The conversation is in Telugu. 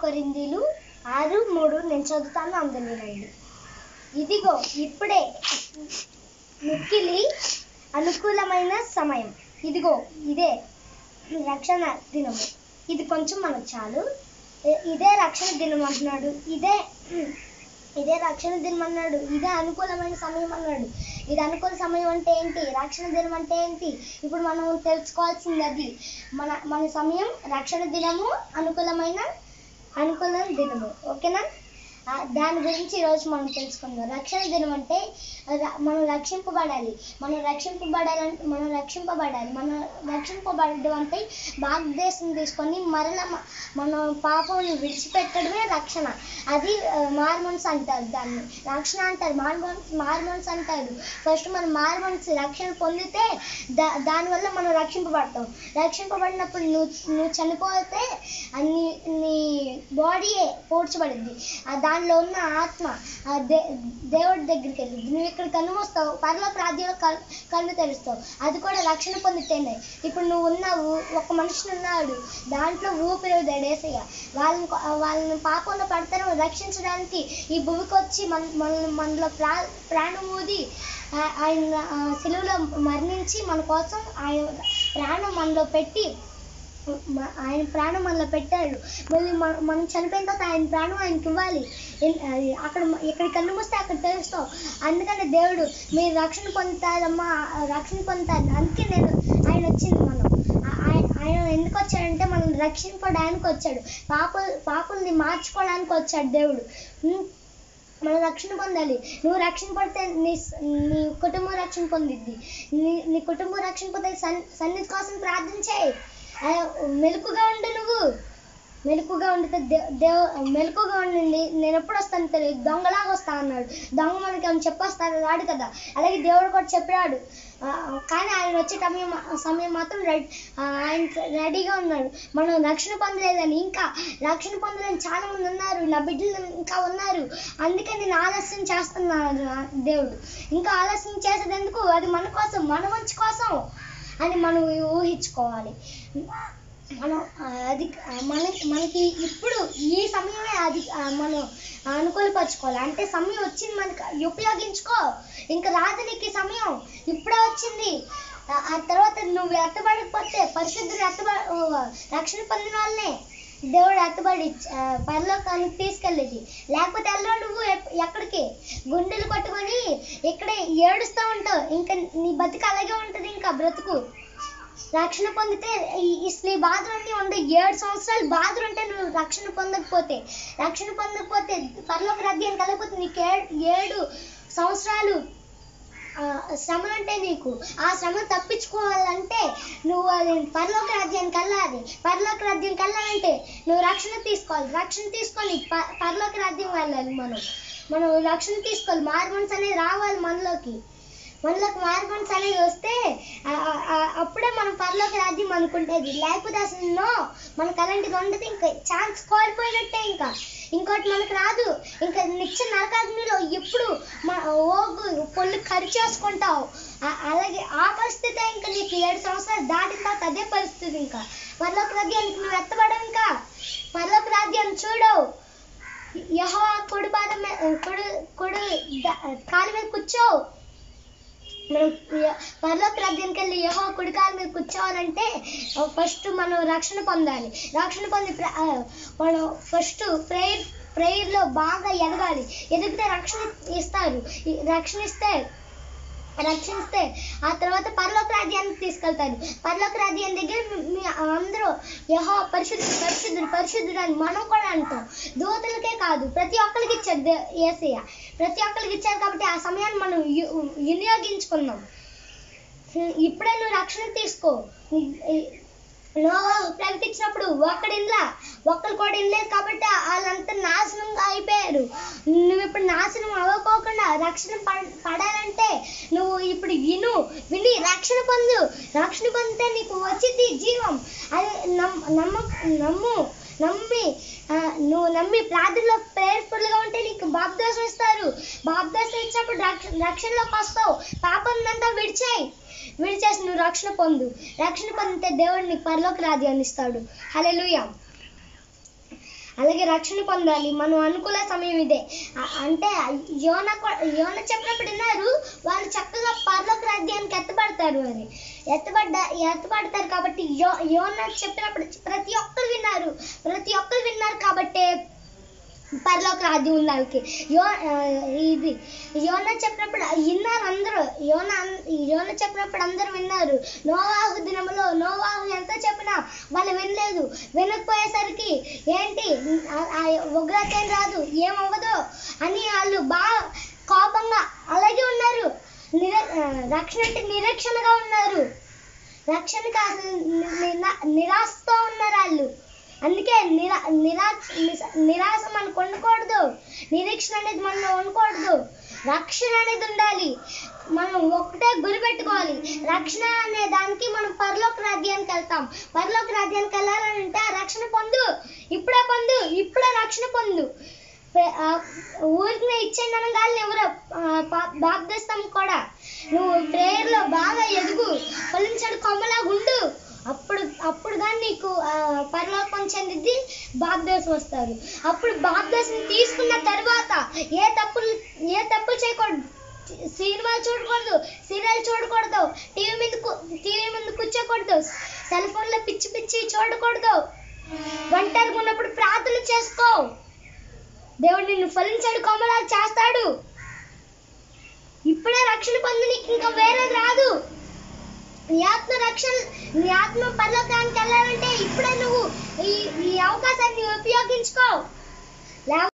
కొరింథీలు 6:3 నేను చదువుతాను, అందులో రండి. ఇదిగో ఇప్పుడే మిక్కిలి అనుకూలమైన సమయం, ఇదిగో ఇదే రక్షణ దినము. ఇది కొంచెం మనకు చాలు. ఇదే రక్షణ దినం అంటున్నాడు, ఇదే రక్షణ దినం అన్నాడు, ఇదే అనుకూలమైన సమయం అన్నాడు. ఇది అనుకూల సమయం అంటే ఏంటి, రక్షణ దినం అంటే ఏంటి, ఇప్పుడు మనం తెలుసుకోవాల్సింది అది. మన సమయం రక్షణ దినము, అనుకూల దినము. ఓకేనా? దాని గురించి ఈరోజు మనం తెలుసుకుందాం. రక్షణ దినం అంటే మనం రక్షింపబడాలి. మనం రక్షింపబడడం అంటే బాప్తిసం తీసుకొని మరలా మన పాపం విడిచిపెట్టడమే రక్షణ. అది మారుమనసు అంటారు, దాన్ని రక్షణ అంటారు, మారుమనసు అంటారు. ఫస్ట్ మనం మారుమనసు రక్షణ పొందితే దానివల్ల మనం రక్షింపబడినప్పుడు నువ్వు చనిపోతే నీ బాడీయే పోడ్చబడింది, దానిలో ఉన్న ఆత్మ దేవుడి దగ్గరికి వెళ్ళింది. నువ్వు ఇక్కడ కన్ను మూస్తావు, పరలోక రాజ్యంలో కన్ను తెరుస్తావు, అది కూడా రక్షణ పొందితేనే. ఇప్పుడు నువ్వు ఉన్నావు, ఒక మనిషిని ఉన్నాడు, దాంట్లో ఊపిరిదాడు యేసయ్య. వాళ్ళని పాపంలో పడతారు రక్షించడానికి ఈ భూమికి వచ్చి మనలో ప్రాణం ఊది ఆయన సిలువలో మరణించి మన కోసం ఆయన ప్రాణం మనలో పెట్టాడు. మళ్ళీ మనం చనిపోయిన తర్వాత ఆయన ప్రాణం ఆయనకి ఇవ్వాలి. ఇక్కడ కన్ను మూస్తే అక్కడ తెలుస్తావు. అందుకని దేవుడు మీరు రక్షణ పొందుతారమ్మా, అందుకే ఆయన వచ్చింది. ఆయన ఎందుకు వచ్చాడంటే మనం రక్షింపడానికి వచ్చాడు, పాపుల్ని మార్చుకోవడానికి వచ్చాడు దేవుడు. మనం రక్షణ పొందాలి. నువ్వు రక్షణ పడితే నీ కుటుంబం రక్షణ పొందిద్ది. నీ కుటుంబం రక్షణ పొందే సన్నిధి కోసం ప్రార్థన చేయి. మెలకుగా ఉండు. నువ్వు మెలకుగా ఉండితే మెలకుగా ఉండండి. నేను ఎప్పుడు వస్తాను తెలియదు, దొంగలాగా వస్తా అన్నాడు. దొంగ మనకి ఏమైనా చెప్పొస్తాడు రాడు కదా. అలాగే దేవుడు కూడా చెప్పాడు, కానీ ఆయన వచ్చే సమయం మాత్రం ఆయన రెడీగా ఉన్నాడు. మనం రక్షణ పొందలేదని, ఇంకా రక్షణ పొందలేని చాలా మంది ఉన్నారు, నా బిడ్డలు ఇంకా ఉన్నారు. అందుకే నేను ఆలస్యం చేస్తున్నాను. దేవుడు ఇంకా ఆలస్యం చేసేందుకు అది మన కోసం, మన మంచి కోసం అని మనం ఊహించుకోవాలి. మనకి ఇప్పుడు ఈ సమయమే అది మనం అనుకూలపరచుకోవాలి. అంటే సమయం వచ్చింది, మనకి ఉపయోగించుకో. ఇంకా రాదు నీకు సమయం, ఇప్పుడే వచ్చింది. ఆ తర్వాత నువ్వు ఎత్తబడకపోతే పరిశుద్ధులు రక్షణ పొందిన వాళ్ళనే దేవుడు ఎత్తబడి పరలోకానికి తీసుకెళ్ళేది. లేకపోతే వెళ్ళా నువ్వు ఎక్కడికి గుండెలు కొట్టుకొని ఇక్కడే ఏడుస్తూ ఉంటావు. ఇంకా నీ బతుకు అలాగే ఉంటుంది. ఇంకా బ్రతుకు రక్షణ పొందితే ఈ బాధలన్నీ ఉండే 7 సంవత్సరాలు బాధలు ఉంటే నువ్వు రక్షణ పొందకపోతే పరలోక రాజ్యానికి వెళ్ళకపోతే నీకు 7 సంవత్సరాలు శ్రమలు అంటే నీకు ఆ శ్రమ తప్పించుకోవాలంటే నువ్వు అది పరలోక రాజ్యానికి వెళ్ళాలి. పరలోక రాజ్యానికి వెళ్ళాలంటే నువ్వు రక్షణ తీసుకోవాలి. రక్షణ తీసుకొని పరలోక రాజ్యం వెళ్ళాలి. మనం రక్షణ తీసుకోవాలి. మారుమనసు అనేది రావాలి మనలోకి మారుమనసు అనేది వస్తే అప్పుడే మనం పరలోక రాజ్యం అనుకుంటేది. లేకపోతే అసలు మనకు అలాంటిది ఉండదు. ఇంకా ఛాన్స్ కోల్పోయినట్టే. ఇంకోటి మనకు రాదు. ఇంకా నిత్య నరకాగ్నిలో ఎప్పుడు పొల్లు ఖర్చేసుకుంటావు. అలాగే ఆ పరిస్థితి ఇంకా నీకు 7 సంవత్సరాలు దాటిన తర్వాత అదే పరిస్థితి. ఇంకా పరలోక రాజ్యానికి నువ్వు ఎత్తబడవు. ఇంకా పరలోక రాజ్యాన్ని చూడవు. యెహోవా కుడి కాలు మీద కూర్చోవు. మనం పరలోక రాజ్యానికి వెళ్ళి యెహోవా కుడి కాలు మీద కూర్చోవాలంటే ఫస్ట్ మనం రక్షణ పొందాలి. రక్షణ పొంది మనం ఫస్ట్ ప్రేయర్లో బాగా ఎదగాలి. ఎదిగితే రక్షణ ఇస్తే ఆ తర్వాత పరలోక రాజ్యానికి తీసుకెళ్తారు. పరలోక రాజ్యం దగ్గర అందరూ యెహోవా పరిశుద్ధుడు అని మనం కూడా అంటాం. దూతలకే కాదు, ప్రతి ఒక్కరికి ఇచ్చారు యేసయ్య. ప్రతి ఒక్కరికి ఇచ్చారు కాబట్టి ఆ సమయాన్ని మనం వినియోగించుకుందాం. ఇప్పుడే నువ్వు రక్షణ తీసుకో. నోవాహు ప్రకటించినప్పుడు ఒక్కరు కూడా వినలేదు కాబట్టి వాళ్ళంతా నాశనంగా అయిపోయారు. నువ్వు ఇప్పుడు నాశనం అవ్వకోకుండా రక్షణ పడాలంటే నువ్వు ఇప్పుడు విని రక్షణ పొందితే నీకు వచ్చింది జీవం. అది నువ్వు నమ్మి ప్రార్థనలో ప్రేయర్ఫుల్గా ఉంటే నీకు బాప్తిసం ఇస్తారు. బాప్తిసం ఇచ్చినప్పుడు రక్షణలోకి వస్తావు. పాపం అంతా విడిచేసి నువ్వు రక్షణ పొందితే దేవుడు నీకు పరలోక రాజ్యాన్ని ఇస్తాడు. హల్లెలూయా. అలాగే రక్షణ పొందాలి. మనం అనుకూల సమయం ఇదే. అంటే యోన చెప్పినప్పుడు విన్నారు, వాళ్ళు చక్కగా పరలోక రాజ్యానికి ఎత్తబడతారు అని. ఎత్తబడతారు కాబట్టి యోన చెప్పినప్పుడు ప్రతి ఒక్కరు విన్నారు కాబట్టి పరలోక రాజ్యం ఉంది వాళ్ళకి. ఇది యోన చెప్పినప్పుడు విన్నారు అందరూ. యోన చెప్పినప్పుడు అందరూ విన్నారు. నోవాహు దినములో నోవాహు ఎంత చెప్పినా వాళ్ళు వినలేదు. వినకపోయేసరికి ఏంటి ఉగ్రత ఏం రాదు, ఏమవ్వదు అని వాళ్ళు బాగా కోపంగా అలాగే ఉన్నారు. రక్షణ అంటే నిరీక్షణగా ఉన్నారు. రక్షణకి నిరాశతో ఉన్నారు వాళ్ళు. అందుకే నిరాశ మనకు ఉండకూడదు. నిరీక్షణ అనేది మనలో ఉండకూడదు. రక్షణ అనేది ఉండాలి. మనం ఒకటే గురి పెట్టుకోవాలి. రక్షణ అనే దానికి మనం పరలోక రాజ్యానికి వెళ్తాం. పరలోక రాజ్యానికి వెళ్ళాలంటే ఆ రక్షణ పొందు, ఇప్పుడే రక్షణ పొందు. ఊరికి ఇచ్చేయండి అనగానే ఎవరో బాప్తిస్తం కూడా. నువ్వు ప్రేయర్లో బాగా ఎదుగు, ఫలించడు కొమ్మలాగా ఉండు. అప్పుడు కానీ నీకు పరలోకం చెందిద్ది, బాప్తిస్మం వస్తారు. అప్పుడు బాప్తిస్మం తీసుకున్న తర్వాత ఏ తప్పులు చేయకూడదు. సినిమాలు చూడకూడదు, సీరియల్ చూడకూడదు, టీవీ ముందు కూర్చోకూడదు, సెల్ ఫోన్లో పిచ్చి చూడకూడదు. ఒంటరిగా ఉన్నప్పుడు ప్రార్థన చేసుకో. దేవుడు నిన్ను ఫలించాడు, కొమ్మలా చేస్తాడు. ఇప్పుడే రక్షణ పొంది, నీకు ఇంకా వేరేది రాదు. నీ ఆత్మ పరలోకానికి వెళ్ళాలంటే ఇప్పుడే నువ్వు ఈ అవకాశాన్ని ఉపయోగించుకో.